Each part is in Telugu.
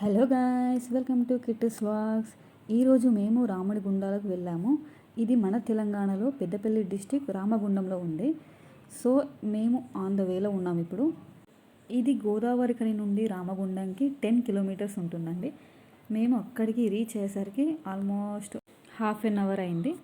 Hello guys, welcome to Kittu's vlogs. ఈరోజు మేము రామడిగుండాలకు వెళ్ళాము. ఇది మన తెలంగాణలో పెద్దపల్లి డిస్టిక్ రామగుండంలో ఉంది. సో మేము ఆన్ ద వేలో ఉన్నాం ఇప్పుడు. ఇది గోదావరి కని నుండి రామగుండంకి 10 కిలోమీటర్స్ ఉంటుందండి. మేము అక్కడికి రీచ్ అయ్యేసరికి ఆల్మోస్ట్ హాఫ్ అన్ అవర్ అయింది.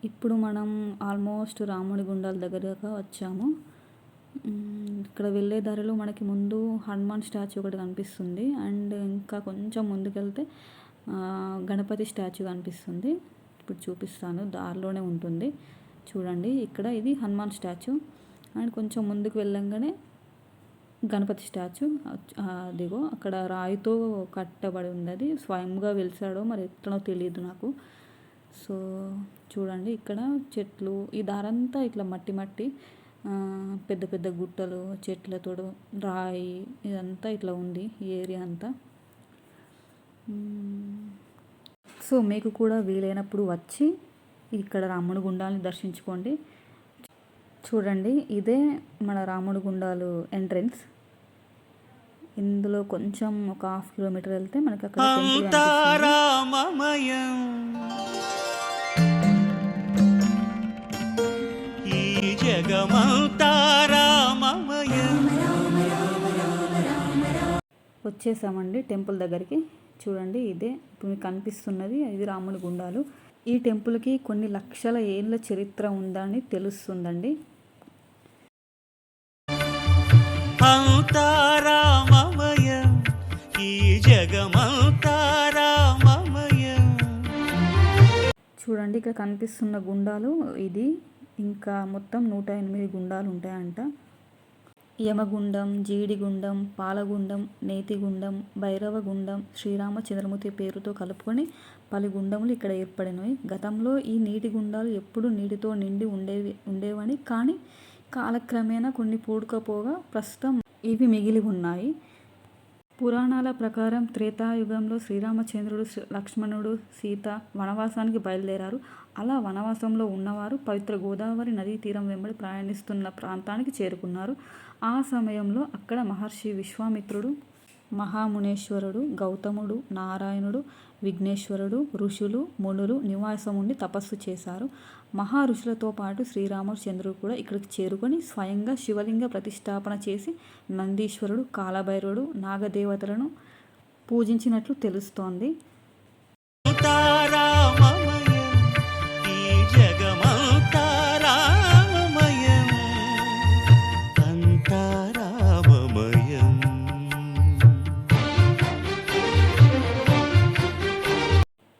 ఇప్పుడు మనం ఆల్మోస్ట్ రాముడి గుండాల దగ్గరగా వచ్చాము. ఇక్కడ వెళ్ళే దారిలో మనకి ముందు హనుమాన్ స్టాచ్యూ ఒకటి కనిపిస్తుంది. అండ్ ఇంకా కొంచెం ముందుకెళ్తే గణపతి స్టాచ్యూ కనిపిస్తుంది. ఇప్పుడు చూపిస్తాను, దారిలోనే ఉంటుంది చూడండి. ఇక్కడ ఇది హనుమాన్ స్టాచ్యూ. అండ్ కొంచెం ముందుకు వెళ్ళంగానే గణపతి స్టాచ్యూ. అదిగో అక్కడ రాయితో కట్టబడి ఉంది. అది స్వయంగా వెలిసాడో మరి ఎట్లనో తెలియదు నాకు. సో చూడండి, ఇక్కడ చెట్లు, ఈ దారంతా ఇట్లా మట్టి పెద్ద పెద్ద గుట్టలు, చెట్లతో రాయి, ఇదంతా ఇట్లా ఉంది ఈ ఏరియా అంతా. సో మీకు కూడా వీలైనప్పుడు వచ్చి ఇక్కడ రాముడి గుండాలని దర్శించుకోండి. చూడండి, ఇదే మన రాముడి గుండాలు ఎంట్రన్స్. ఇందులో కొంచెం ఒక 1/2 కిలోమీటర్ వెళ్తే మనకి అక్కడ వచ్చేసామండి టెంపుల్ దగ్గరికి. చూడండి, ఇదే ఇప్పుడు మీకు కనిపిస్తున్నది, ఇది రాముడి గుండాలు. ఈ టెంపుల్కి కొన్ని లక్షల ఏళ్ళ చరిత్ర ఉందని తెలుస్తుందండి. చూడండి, ఇక్కడ కనిపిస్తున్న గుండాలు ఇది. ఇంకా మొత్తం 108 గుండాలు ఉంటాయంట. యమగుండం, జీడిగుండం, పాలగుండం, నేతిగుండం, భైరవగుండం, శ్రీరామచంద్రమూర్తి పేరుతో కలుపుకొని పలు గుండములు ఇక్కడ ఏర్పడినవి. గతంలో ఈ నీటి గుండాలు ఎప్పుడు నీటితో నిండి ఉండేవని, కానీ కాలక్రమేణా కొన్ని పూడుకపోగా ప్రస్తుతం ఇవి మిగిలి ఉన్నాయి. పురాణాల ప్రకారం త్రేతాయుగంలో శ్రీరామచంద్రుడు, లక్ష్మణుడు, సీత వనవాసానికి బయలుదేరారు. అలా వనవాసంలో ఉన్నవారు పవిత్ర గోదావరి నదీ తీరం వెంబడి ప్రయాణిస్తున్న ప్రాంతానికి చేరుకున్నారు. ఆ సమయంలో అక్కడ మహర్షి విశ్వామిత్రుడు, మహామునేశ్వరుడు, గౌతముడు, నారాయణుడు, విఘ్నేశ్వరుడు, ఋషులు, మునులు నివాసం ఉండి తపస్సు చేశారు. మహా ఋషులతో పాటు శ్రీరామచంద్రుడు కూడా ఇక్కడికి చేరుకొని స్వయంగా శివలింగ ప్రతిష్టాపన చేసి నందీశ్వరుడు, కాలభైరవుడు, నాగదేవతలను పూజించినట్లు తెలుస్తోంది.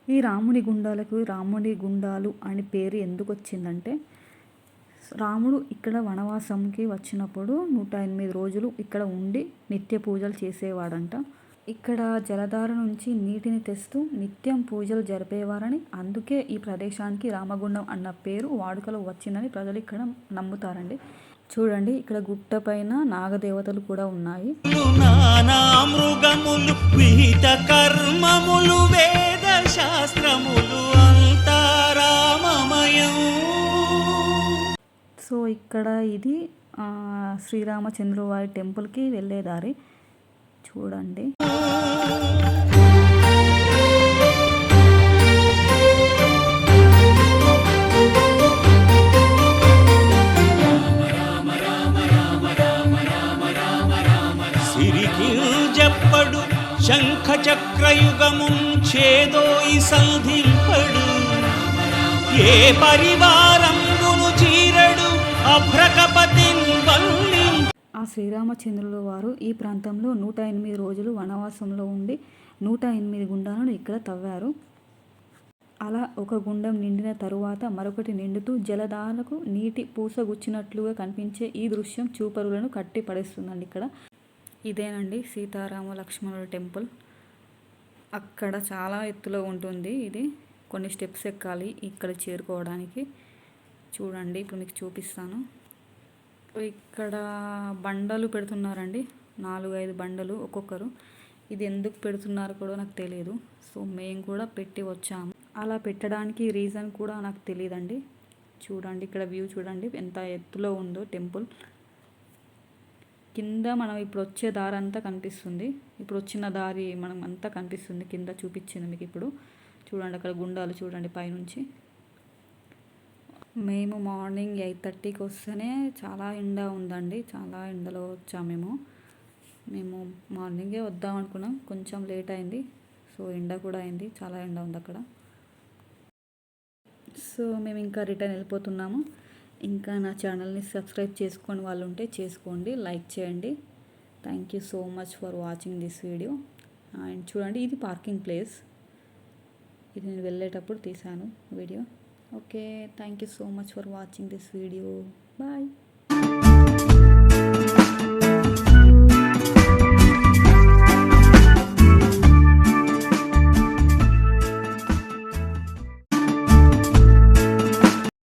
ఈ రాముడి గుండాలకు రాముడి గుండాలు అని పేరు ఎందుకు వచ్చిందంటే, రాముడు ఇక్కడ వనవాసంకి వచ్చినప్పుడు 108 రోజులు ఇక్కడ ఉండి నిత్య పూజలు చేసేవాడంట. ఇక్కడ జలధార నుంచి నీటిని తెస్తూ నిత్యం పూజలు జరిపేవారని, అందుకే ఈ ప్రదేశానికి రామగుండం అన్న పేరు వాడుకలో వచ్చిందని ప్రజలు ఇక్కడ నమ్ముతారండి. చూడండి, ఇక్కడ గుట్ట పైన నాగదేవతలు కూడా ఉన్నాయి. సో ఇక్కడ ఇది శ్రీరామచంద్రుల వారి టెంపుల్కి వెళ్ళే దారి. చూడండి, చెప్పడు శంఖ చక్రయుగము చేదోయి సంధింపడు, ఏ పరివారంగును చీరడు అభ్రకపతిన్ వల్లి. ఆ శ్రీరామచంద్రుల వారు ఈ ప్రాంతంలో 108 రోజులు వనవాసంలో ఉండి 108 గుండాలను ఇక్కడ తవ్వారు. అలా ఒక గుండం నిండిన తరువాత మరొకటి నిండుతూ జలధారకు నీటి పూసగుచ్చినట్లుగా కనిపించే ఈ దృశ్యం చూపరులను కట్టి పడేస్తుందండి. ఇక్కడ ఇదేనండి సీతారామ లక్ష్మణుల టెంపుల్. అక్కడ చాలా ఎత్తులో ఉంటుంది. ఇది కొన్ని స్టెప్స్ ఎక్కాలి ఇక్కడ చేరుకోవడానికి. చూడండి, ఇప్పుడు మీకు చూపిస్తాను. ఇక్కడ బండలు పెడుతున్నారండి, 4-5 బండలు ఒక్కొక్కరు. ఇది ఎందుకు పెడుతున్నారో కూడా నాకు తెలియదు. సో మేము కూడా పెట్టి వచ్చాము. అలా పెట్టడానికి రీజన్ కూడా నాకు తెలియదండి. చూడండి ఇక్కడ వ్యూ చూడండి ఎంత ఎత్తులో ఉందో టెంపుల్. కింద మనం ఇప్పుడు వచ్చే దారి అంతా కనిపిస్తుంది, ఇప్పుడు వచ్చిన దారి మనం అంతా కనిపిస్తుంది. కింద చూపించింది మీకు ఇప్పుడు చూడండి, అక్కడ గుండాలు చూడండి పైనుంచి. మేము మార్నింగ్ 8:30కి వస్తేనే చాలా ఎండ ఉందండి, చాలా ఎండలో వచ్చాము. మేము మార్నింగే వద్దాం అనుకున్నాం, కొంచెం లేట్ అయింది. సో ఎండ కూడా అయింది, చాలా ఎండ ఉంది అక్కడ. సో మేము ఇంకా రిటర్న్ వెళ్ళిపోతున్నాము. ఇంకా నా ఛానల్ని సబ్స్క్రైబ్ చేసుకొని వాళ్ళు ఉంటే చేసుకోండి, లైక్ చేయండి. Thank you so much for watching this video. And చూడండి ఇది పార్కింగ్ ప్లేస్, ఇది నేను వెళ్ళేటప్పుడు తీశాను video. Okay, thank you so much for watching this video. Bye.